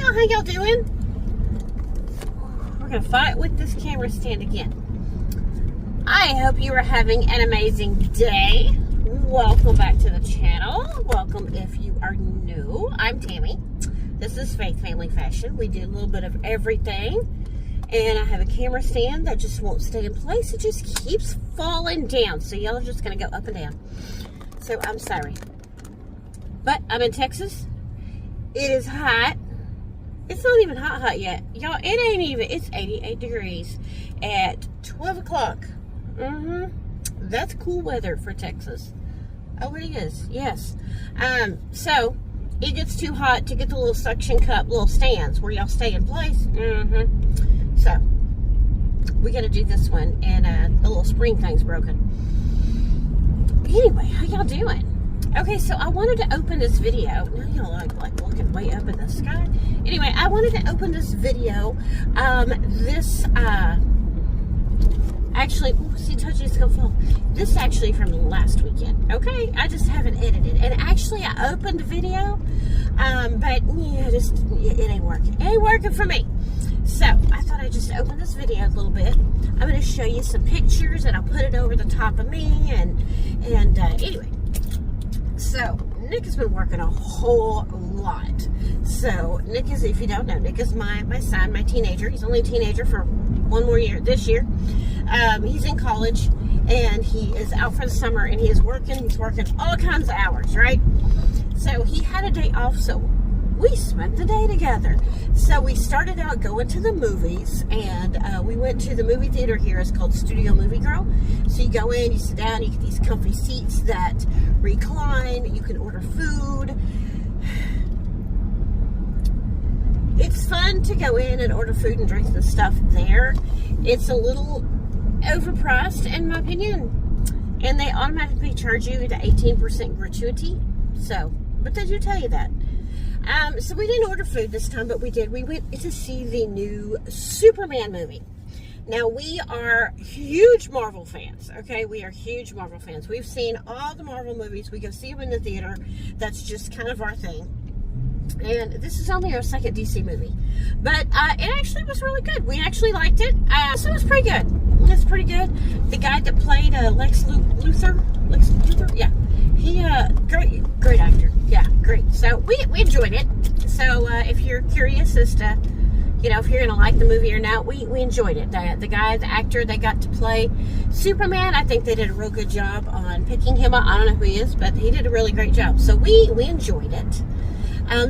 How y'all doing? We're gonna fight with this camera stand again. I hope you are having an amazing day. Welcome back to the channel. Welcome if you are new. I'm Tammy. This is Faith Family Fashion. We do a little bit of everything. And I have a camera stand that just won't stay in place. It just keeps falling down. So y'all are just gonna go up and down. So I'm sorry. But I'm in Texas. It is hot. It's not even hot yet. Y'all, it ain't even, it's 88 degrees at 12 o'clock. That's cool weather for Texas. Oh, it is, yes. So, it gets too hot to get the little suction cup, little stands where y'all stay in place. So, we gotta do this one, and the little spring thing's broken. Anyway, how y'all doing? Okay, so I wanted to open this video. Now y'all like looking way up in the sky. Anyway, I wanted to open this video. Actually, see, told you it's gonna fall. This is actually from last weekend. Okay, I just haven't edited. And actually, I opened the video, but yeah, it ain't working. It ain't working for me. So I thought I'd just open this video a little bit. I'm gonna show you some pictures, and I'll put it over the top of me. And anyway. So, Nick has been working a whole lot. So, Nick is, if you don't know, Nick is my son, my teenager. He's only a teenager for one more year, this year. He's in college, and he is out for the summer, and he is working. He's working all kinds of hours, right? So, he had a day off, so we spent the day together. So, we started out going to the movies, and we went to the movie theater here. It's called Studio Movie Girl. So, you go in, you sit down, you get these comfy seats that recline, you can order food. It's fun to go in and order food and drinks and stuff there. It's a little overpriced in my opinion, and they automatically charge you the 18% gratuity. So, but they do tell you that. So we didn't order food this time, but we did. We went to see the new Superman movie. Now, we are huge Marvel fans, okay? We are huge Marvel fans. We've seen all the Marvel movies. We go see them in the theater. That's just kind of our thing. And this is only our second DC movie. But it actually was really good. We actually liked it. So it was pretty good. It's pretty good. The guy that played Lex Luthor? Yeah. He, great actor. Yeah, great. So we enjoyed it. So if you're curious as to, you know, if you're going to like the movie or not, we enjoyed it. The actor that got to play Superman, I think they did a real good job on picking him up. I don't know who he is, but he did a really great job. So we enjoyed it.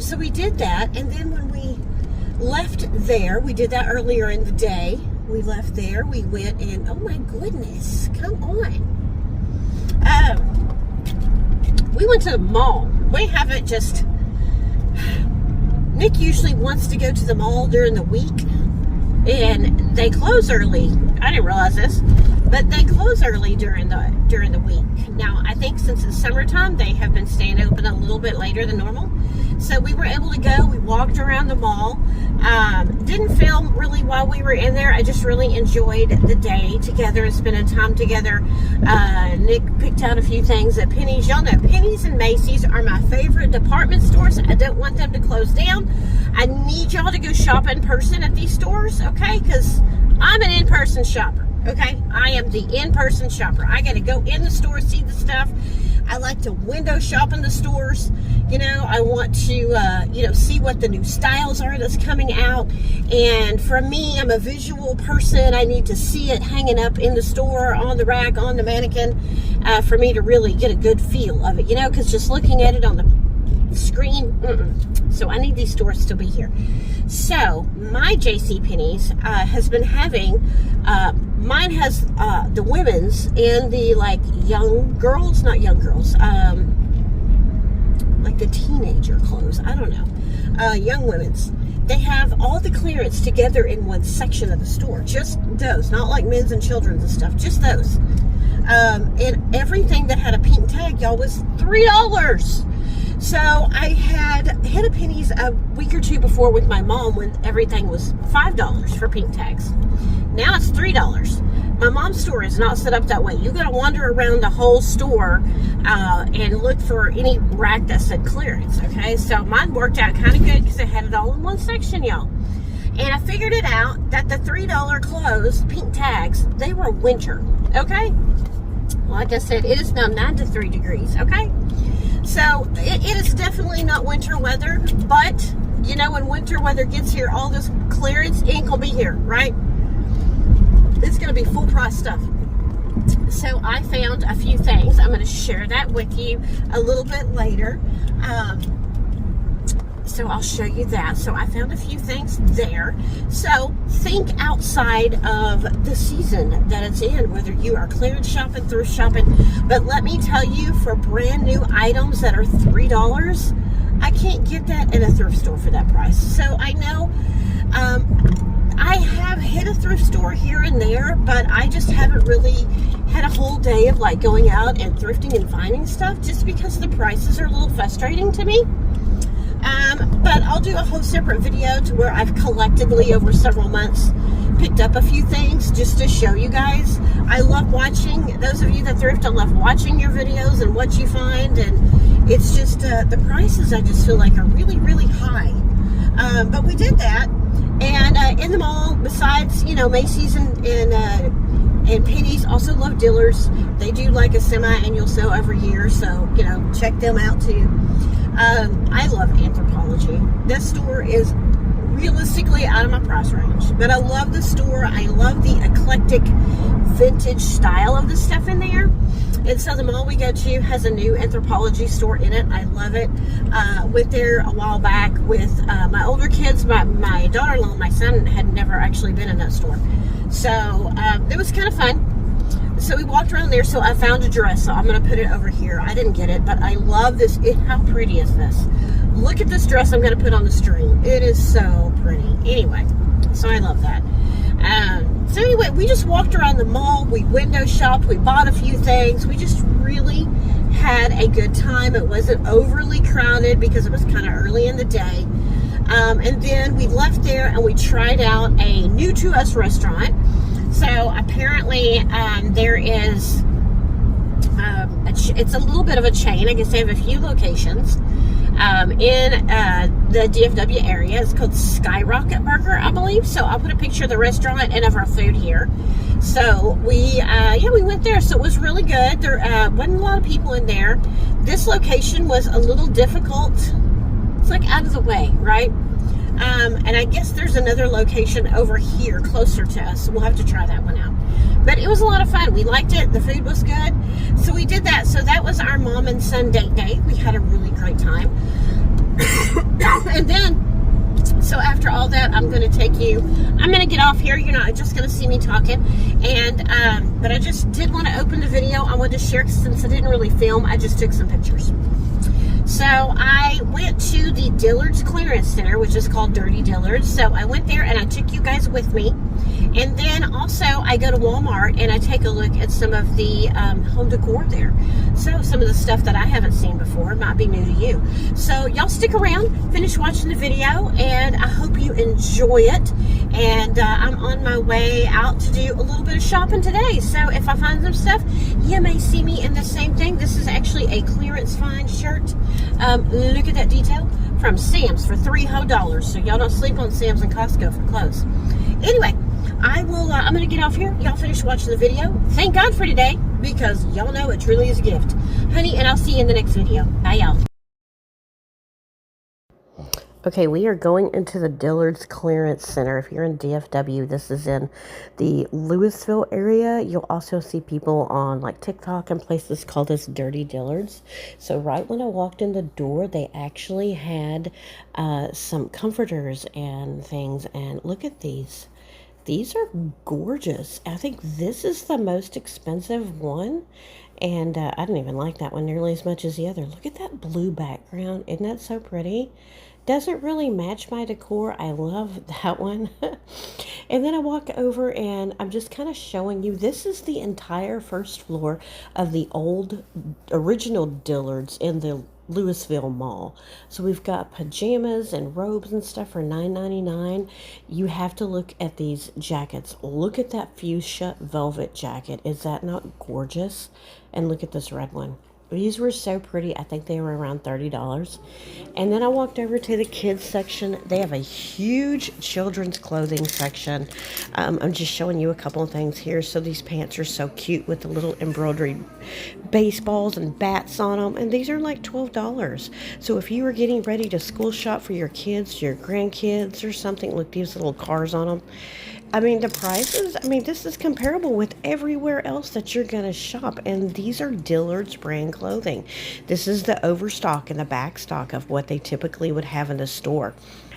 So we did that, and then when we left there, we did that earlier in the day. We left there, we went and, oh my goodness, come on. We went to the mall. We haven't just... Nick usually wants to go to the mall during the week, and they close early. I didn't realize this, but they close early during the week. Now, I think since it's summertime, they have been staying open a little bit later than normal. So we were able to go. We walked around the mall. Didn't film really while we were in there. I just really enjoyed the day together and spending time together. Nick picked out a few things at Penny's. Y'all know Penny's and Macy's are my favorite department stores. I don't want them to close down. I need y'all to go shop in person at these stores, okay? Because I'm an in-person shopper, okay? I am the in-person shopper. I got to go in the store, see the stuff. I like to window shop in the stores. You know, I want to, see what the new styles are that's coming out. And for me, I'm a visual person. I need to see it hanging up in the store, on the rack, on the mannequin, for me to really get a good feel of it, you know, because just looking at it on the screen, So I need these stores to be here. So my JCPenney's has been having, mine has the women's and the young girls, not young girls, like the teenager clothes, I don't know, young women's. They have all the clearance together in one section of the store. Just those, not like men's and children's and stuff, just those. And everything that had a pink tag, y'all, was $3. So I had hit a Penny's a week or two before with my mom when everything was $5 for pink tags. Now it's $3. My mom's store is not set up that way. You got to wander around the whole store and look for any rack that said clearance, okay? So mine worked out kind of good because it had it all in one section, y'all. And I figured it out that the $3 clothes, pink tags, they were winter, okay? Like I said, it is now 93 degrees, okay? So it is definitely not winter weather, but you know, when winter weather gets here, all this clearance ain't gonna be here, right? It's gonna be full price stuff. So I found a few things. I'm gonna share that with you a little bit later. So I'll show you that. So I found a few things there. So think outside of the season that it's in, whether you are clearance shopping, thrift shopping. But let me tell you, for brand new items that are $3, I can't get that in a thrift store for that price. So I know I have hit a thrift store here and there, but I just haven't really had a whole day of like going out and thrifting and finding stuff, just because the prices are a little frustrating to me. But I'll do a whole separate video to where I've collectively over several months picked up a few things just to show you guys. I love watching, those of you that thrift, I love watching your videos and what you find, and it's just the prices I just feel like are really, really high. But we did that, and in the mall, besides, you know, Macy's and Penny's, also love Dillards. They do like a semi-annual sale every year, so, you know, check them out too. I love Anthropologie. This store is realistically out of my price range, but I love the store. I love the eclectic vintage style of the stuff in there. And so the mall we go to has a new Anthropologie store in it. I love it. Went there a while back with my older kids. My daughter-in-law and my son had never actually been in that store, so it was kind of fun. So we walked around there. So I found a dress, so I'm going to put it over here. I didn't get it, but I love this. How pretty is this? Look at this dress I'm going to put on the string. It is so pretty. Anyway, so I love that. So anyway, we just walked around the mall. We window shopped. We bought a few things. We just really had a good time. It wasn't overly crowded because it was kind of early in the day. And then we left there and we tried out a new to us restaurant. So apparently there is, it's a little bit of a chain. I guess they have a few locations in the DFW area. It's called Skyrocket Burger, I believe. So I'll put a picture of the restaurant and of our food here. So we went there. So it was really good. There wasn't a lot of people in there. This location was a little difficult. It's like out of the way, right? And I guess there's another location over here closer to us, so we'll have to try that one out. But it was a lot of fun. We liked it. The food was good. So we did that. So that was our mom and son date day. We had a really great time. And then, so after all that, I'm going to get off here. You're not just going to see me talking. And, but I just did want to open the video. I wanted to share, since I didn't really film, I just took some pictures. So I went to the Dillards clearance center, which is called Dirty Dillards. So I went there and I took you guys with me. And then also I go to Walmart and I take a look at some of the home decor there. So some of the stuff that I haven't seen before might be new to you. So y'all stick around, finish watching the video, and I hope you enjoy it. And I'm on my way out to do a little bit of shopping today. So if I find some stuff, you may see me in the same thing. This is actually a clearance find shirt. Look at that detail from Sam's for $3 whole. So y'all don't sleep on Sam's and Costco for clothes. Anyway, I'm going to get off here. Y'all finish watching the video. Thank God for today, because y'all know it truly is a gift. Honey, and I'll see you in the next video. Bye, y'all. Okay, we are going into the Dillards Clearance Center. If you're in DFW, this is in the Louisville area. You'll also see people on like TikTok and places called this Dirty Dillards. So right when I walked in the door, they actually had some comforters and things. And look at these. These are gorgeous. I think this is the most expensive one. And I didn't even like that one nearly as much as the other. Look at that blue background. Isn't that so pretty? Doesn't really match my decor. I love that one. And then I walk over and I'm just kind of showing you, this is the entire first floor of the old original Dillards in the Louisville Mall. So we've got pajamas and robes and stuff for $9.99. You have to look at these jackets. Look at that fuchsia velvet jacket. Is that not gorgeous? And look at this red one. These were so pretty. I think they were around $30. And then I walked over to the kids section. They have a huge children's clothing section. I'm just showing you a couple of things here. So these pants are so cute with the little embroidered baseballs and bats on them. And these are like $12. So if you were getting ready to school shop for your kids, your grandkids or something, look, these little cars on them. I mean, the prices, I mean, this is comparable with everywhere else that you're going to shop. And these are Dillard's brand clothing. This is the overstock and the back stock of what they typically would have in the store.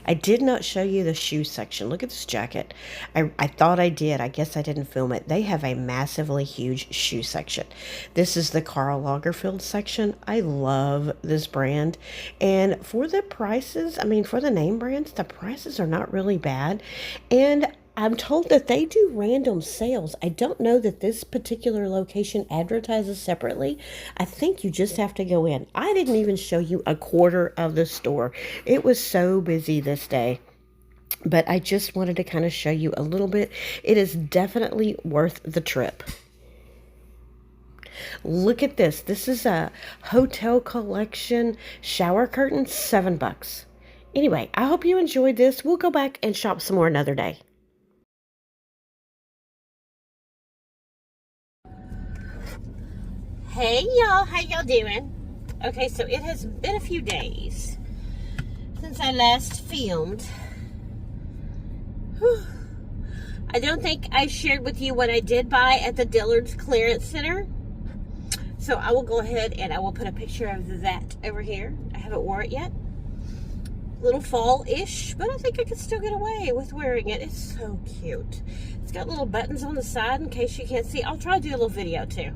I did not show you the shoe section. Look at this jacket. I thought I did. I guess I didn't film it. They have a massively huge shoe section. This is the Karl Lagerfeld section. I love this brand. And for the prices, I mean, for the name brands, the prices are not really bad. And I'm told that they do random sales. I don't know that this particular location advertises separately. I think you just have to go in. I didn't even show you a quarter of the store. It was so busy this day. But I just wanted to kind of show you a little bit. It is definitely worth the trip. Look at this. This is a hotel collection shower curtain, $7. Anyway, I hope you enjoyed this. We'll go back and shop some more another day. Hey y'all, how y'all doing? Okay, so it has been a few days since I last filmed. Whew. I don't think I shared with you what I did buy at the Dillards Clearance Center. So I will go ahead and I will put a picture of that over here. I haven't worn it yet. Little fall-ish, but I think I could still get away with wearing it. It's so cute. It's got little buttons on the side in case you can't see. I'll try to do a little video too.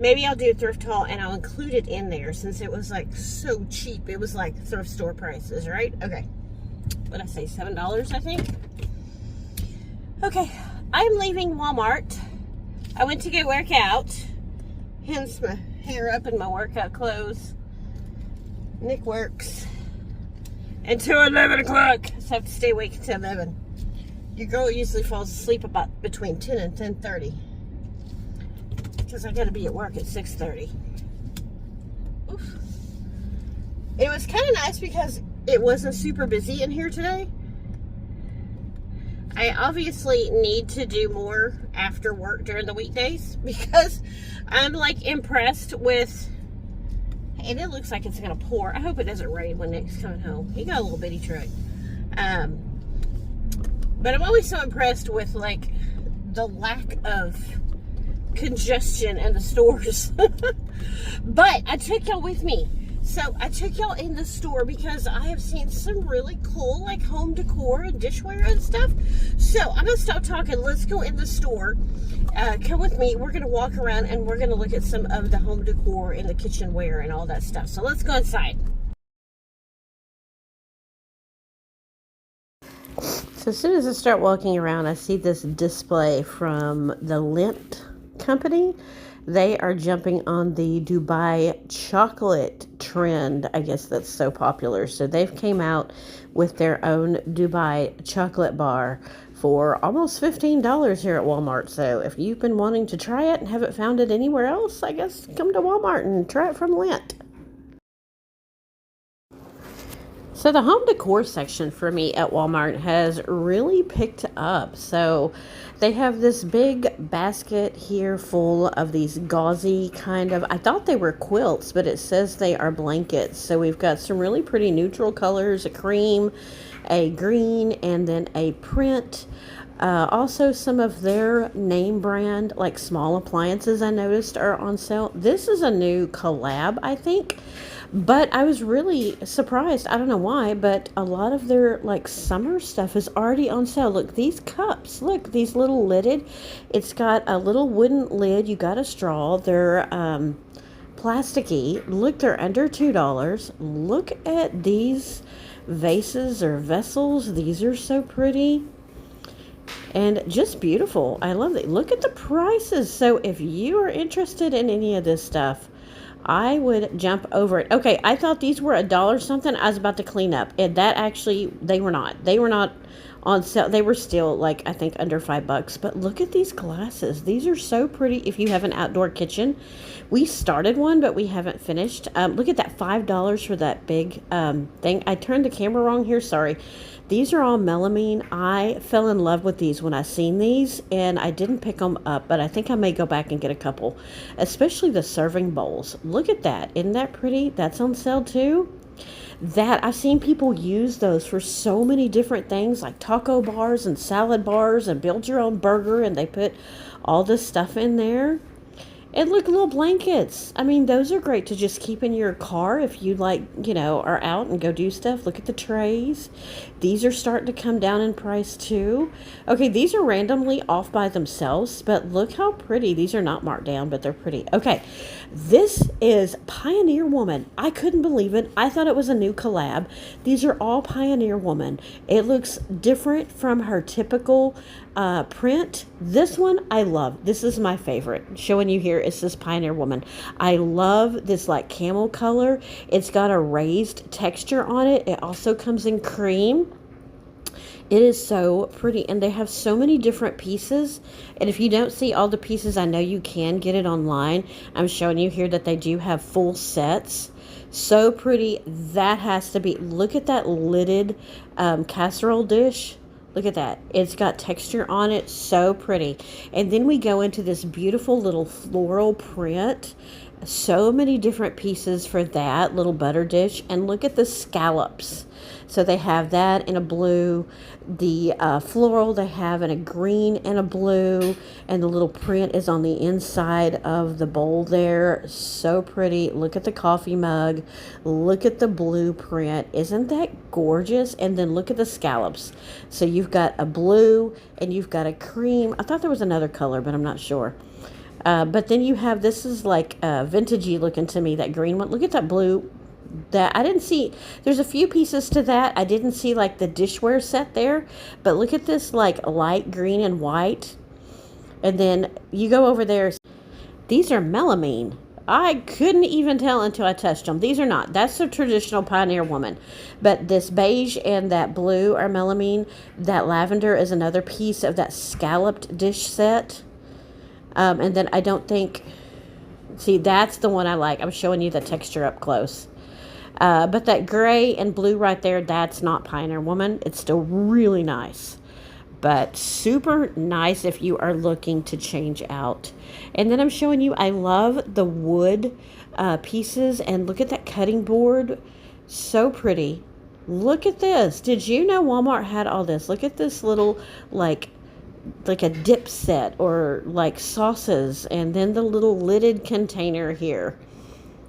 Maybe I'll do a thrift haul and I'll include it in there since it was like so cheap. It was like thrift store prices, right? Okay. What'd I say? $7, I think? Okay. I'm leaving Walmart. I went to go work out. Hence my hair up in my workout clothes. Nick works until 11 o'clock. So I have to stay awake until 11. Your girl usually falls asleep about between 10 and 10:30. Because I got to be at work at 6:30. Oof. It was kind of nice because it wasn't super busy in here today. I obviously need to do more after work during the weekdays because I'm like impressed with, and it looks like it's going to pour. I hope it doesn't rain when Nick's coming home. He got a little bitty truck. But I'm always so impressed with like the lack of congestion in the stores. But I took y'all with me. So I took y'all in the store because I have seen some really cool like home decor and dishware and stuff. So I'm gonna stop talking. Let's go in the store. Come with me. We're gonna walk around and we're gonna look at some of the home decor and the kitchenware and all that stuff. So let's go inside. So as soon as I start walking around, I see this display from the Lint company. They are jumping on the Dubai chocolate trend. I guess that's so popular. So they've came out with their own Dubai chocolate bar for almost $15 here at Walmart. So if you've been wanting to try it and haven't found it anywhere else, I guess come to Walmart and try it from Lint. So the home decor section for me at Walmart has really picked up. So they have this big basket here full of these gauzy kind of, I thought they were quilts, but it says they are blankets. So we've got some really pretty neutral colors, a cream, a green, and then a print. Also some of their name brand, like small appliances I noticed are on sale. This is a new collab, I think. But I was really surprised. I don't know why, but a lot of their like summer stuff is already on sale. Look, these cups. Look, these little lidded. It's got a little wooden lid. You got a straw. They're plasticky. Look, they're under $2. Look at these vases or vessels. These are so pretty. And just beautiful. I love it. Look at the prices. So if you are interested in any of this stuff, I would jump over it. Okay, I thought these were $1 something. I was about to clean up, and that actually, they were not. They were not on sale. They were still like, I think, under $5. But look at these glasses. These are so pretty if you have an outdoor kitchen. We started one, but we haven't finished. Look at that, $5 for that big thing. I turned the camera wrong here. Sorry. These are all melamine. I fell in love with these when I seen these, and I didn't pick them up, but I think I may go back and get a couple, especially the serving bowls. Look at that. Isn't that pretty? That's on sale too. That, I've seen people use those for so many different things, like taco bars and salad bars, and build your own burger, and they put all this stuff in there. And look, little blankets. I mean, those are great to just keep in your car if you like, you know, are out and go do stuff. Look at the trays. These are starting to come down in price too. Okay, these are randomly off by themselves, but look how pretty. These are not marked down, but they're pretty. Okay, this is Pioneer Woman. I couldn't believe it. I thought it was a new collab. These are all Pioneer Woman. It looks different from her typical print. This one I love. This is my favorite. Showing you here, it says Pioneer Woman. I love this like camel color. It's got a raised texture on it. It also comes in cream. It is so pretty, and they have so many different pieces. And if you don't see all the pieces, I know you can get it online. I'm showing you here that they do have full sets. So pretty. That has to be, look at that lidded casserole dish. Look at that. It's got texture on it. So pretty. And then we go into this beautiful little floral print. So many different pieces for that little butter dish. And look at the scallops. So they have that in a blue, the floral they have in a green and a blue, and the little print is on the inside of the bowl there. So pretty. Look at the coffee mug. Look at the blue print. Isn't that gorgeous? And then look at the scallops. So you've got a blue and you've got a cream. I thought there was another color, but I'm not sure. But then you have, this is like vintagey looking to me, that green one. Look at that blue. That I didn't see. There's a few pieces to that. I didn't see like the dishware set there, but look at this like light green and white. And then you go over there. These are melamine. I couldn't even tell until I touched them. These are not. That's the traditional Pioneer Woman. But this beige and that blue are melamine. That lavender is another piece of that scalloped dish set. And then I don't think, see, that's the one I like. I'm showing you the texture up close. But that gray and blue right there, that's not Pioneer Woman. It's still really nice. But super nice if you are looking to change out. And then I'm showing you, I love the wood pieces. And look at that cutting board. So pretty. Look at this. Did you know Walmart had all this? Look at this little, like a dip set or like sauces. And then the little lidded container here.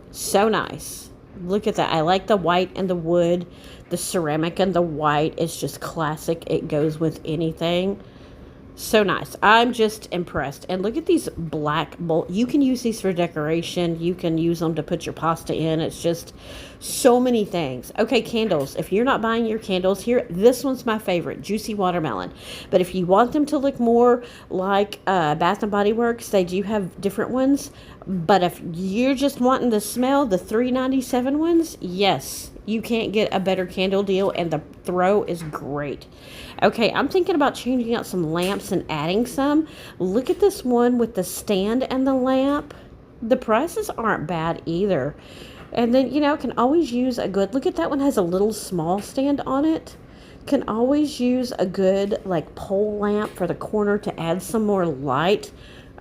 So nice. Look at that. I like the white and the wood. The ceramic and the white is just classic. It goes with anything. So nice. I'm just impressed. And look at these black bowls. You can use these for decoration. You can use them to put your pasta in. It's just so many things. Okay, candles. If you're not buying your candles here, this one's my favorite, Juicy Watermelon. But if you want them to look more like Bath and Body Works, they do have different ones. But if you're just wanting the smell, the $3.97 ones, yes, you can't get a better candle deal, and the throw is great. Okay, I'm thinking about changing out some lamps and adding some. Look at this one with the stand and the lamp. The prices aren't bad either. And then, you know, can always use a good, look at that one, has a little small stand on it. Can always use a good like pole lamp for the corner to add some more light.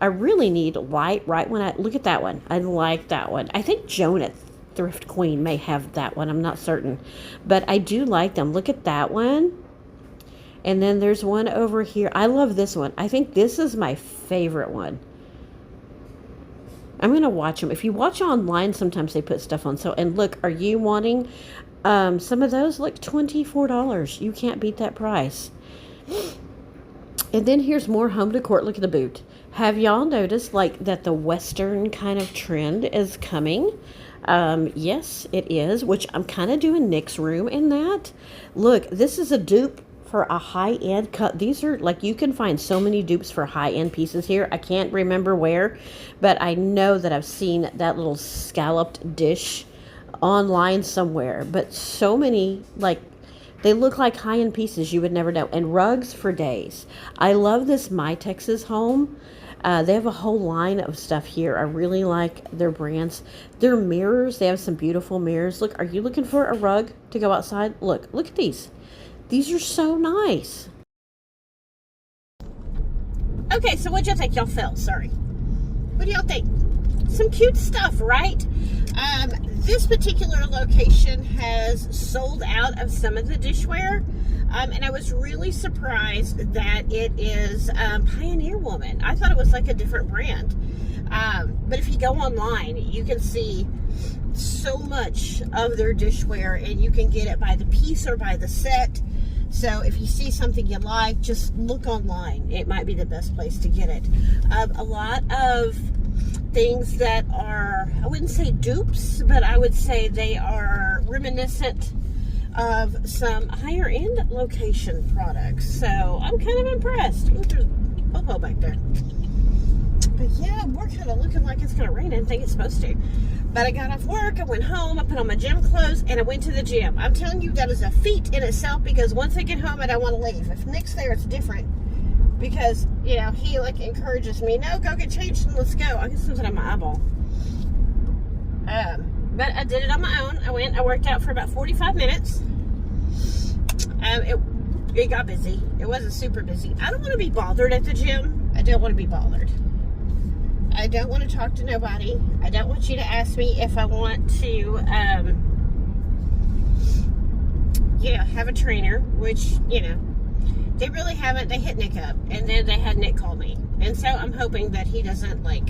I really need light right when I, look at that one. I like that one. I think Joan at Thrift Queen may have that one. I'm not certain. But I do like them. Look at that one. And then there's one over here. I love this one. I think this is my favorite one. I'm going to watch them. If you watch online, sometimes they put stuff on. So, and look, are you wanting some of those? Look, $24. You can't beat that price. And then here's more home decor. Look at the boot. Have y'all noticed like that the Western kind of trend is coming? Yes, it is, which I'm kind of doing Nick's room in that. Look, this is a dupe for a high-end cut. These are like, you can find so many dupes for high-end pieces here. I can't remember where, but I know that I've seen that little scalloped dish online somewhere. But so many, like, they look like high-end pieces you would never know. And rugs for days. I love this My Texas Home. They have a whole line of stuff here. I really like their brands. Their mirrors, they have some beautiful mirrors. Look, are you looking for a rug to go outside? Look at these. These are so nice. Okay, so what'd y'all think? Y'all fell, sorry. What do y'all think? Some cute stuff, right? This particular location has sold out of some of the dishware. And I was really surprised that it is Pioneer Woman. I thought it was like a different brand. But if you go online, you can see so much of their dishware, and you can get it by the piece or by the set. So if you see something you like, just look online. It might be the best place to get it. A lot of things that are, I wouldn't say dupes, but I would say they are reminiscent of some higher end location products. So I'm kind of impressed. Ooh, there's Popo back there. But yeah, we're kind of looking like it's going to rain. I didn't think it's supposed to. But I got off work, I went home, I put on my gym clothes, and I went to the gym. I'm telling you, that is a feat in itself, because once I get home, I don't want to leave. If Nick's there, it's different. Because, you know, he like encourages me, no, go get changed and let's go. I get something on my eyeball. But I did it on my own. I worked out for about 45 minutes. It got busy. It wasn't super busy. I don't want to be bothered at the gym. I don't want to be bothered. I don't want to talk to nobody. I don't want you to ask me if I want to, you know, have a trainer, which, you know, they really haven't. They hit Nick up, and then they had Nick call me. And so I'm hoping that he doesn't, like,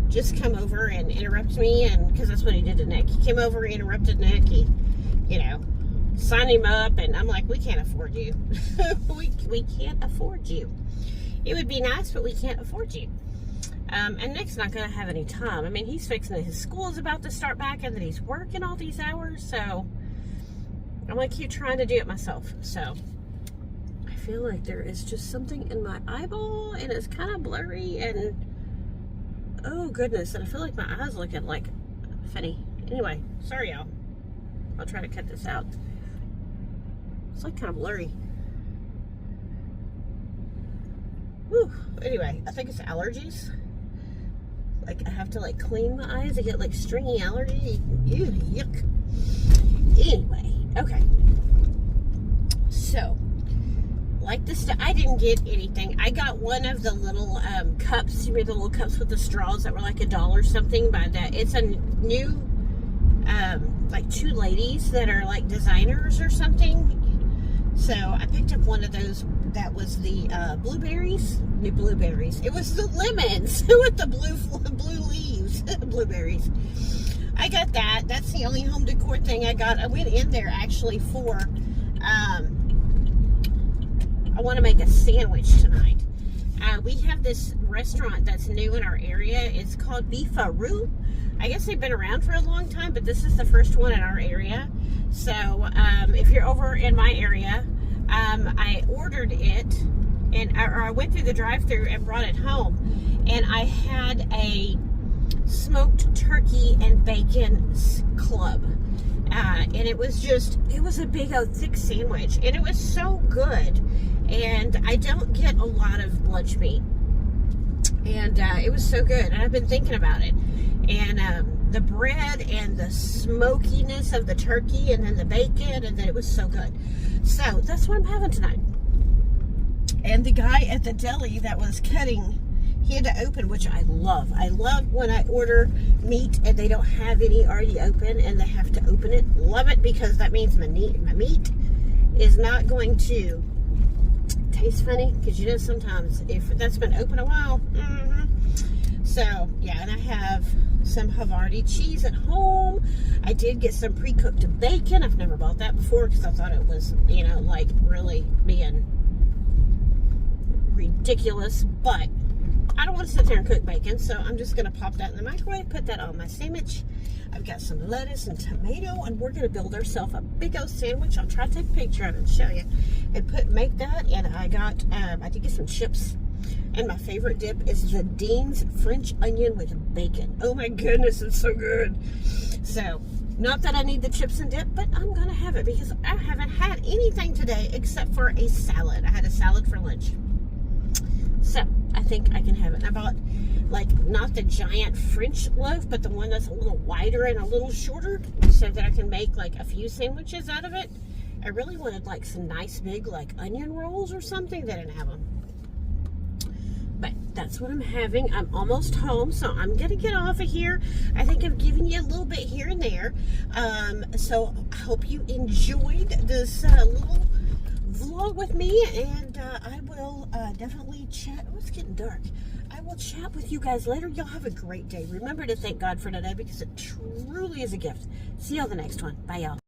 just come over and interrupt me, and because that's what he did to Nick. He came over, he interrupted Nick. He, you know, signed him up, and I'm like, we can't afford you. we can't afford you. It would be nice, but we can't afford you. And Nick's not going to have any time. I mean, he's fixing his school is about to start back, and then he's working all these hours, so I'm going to keep trying to do it myself. So I feel like there is just something in my eyeball, and it's kind of blurry, and oh goodness, and I feel like my eyes looking like funny. Anyway, sorry y'all. I'll try to cut this out. It's like kind of blurry. Whew. Anyway, I think it's allergies. Like, I have to like clean my eyes. I get like stringy allergy. Ew, yuck. Anyway, okay. So, like this, I didn't get anything. I got one of the little cups. You made the little cups with the straws that were like $1 something. By that, it's a new, like two ladies that are like designers or something. So I picked up one of those. That was the blueberries, new blueberries. It was the lemons with the blue leaves, blueberries. I got that. That's the only home decor thing I got. I went in there actually for, I want to make a sandwich tonight. We have this restaurant that's new in our area. It's called Beefaroo. I guess they've been around for a long time, but this is the first one in our area. So if you're over in my area, I ordered it, and I went through the drive-thru and brought it home, and I had a smoked turkey and bacon club, and it was a big old thick sandwich, and it was so good. And I don't get a lot of lunch meat, and it was so good, and I've been thinking about it, and the bread and the smokiness of the turkey, and then the bacon, and then it was so good. So that's what I'm having tonight. And the guy at the deli that was cutting, he had to open, which I love. I love when I order meat and they don't have any already open and they have to open it. Love it, because that means my meat is not going to taste funny, because you know sometimes if that's been open a while. So yeah, and I have some Havarti cheese at home. I did get some pre-cooked bacon. I've never bought that before because I thought it was, you know, like really being ridiculous, but I don't want to sit there and cook bacon, so I'm just going to pop that in the microwave, put that on my sandwich. I've got some lettuce and tomato, and we're going to build ourselves a big old sandwich. I'll try to take a picture of it and show you. And make that, and I got, I did get some chips. And my favorite dip is the Dean's French onion with bacon. Oh my goodness, it's so good. So, not that I need the chips and dip, but I'm going to have it because I haven't had anything today except for a salad. I had a salad for lunch. So, I think I can have it. And I bought, like, not the giant French loaf, but the one that's a little wider and a little shorter so that I can make, like, a few sandwiches out of it. I really wanted, like, some nice big, like, onion rolls or something. They didn't have them. But that's what I'm having. I'm almost home, so I'm going to get off of here. I think I've given you a little bit here and there. So I hope you enjoyed this little vlog with me, and I will definitely chat. Oh, it's getting dark. I will chat with you guys later. Y'all have a great day. Remember to thank God for today because it truly is a gift. See y'all the next one. Bye, y'all.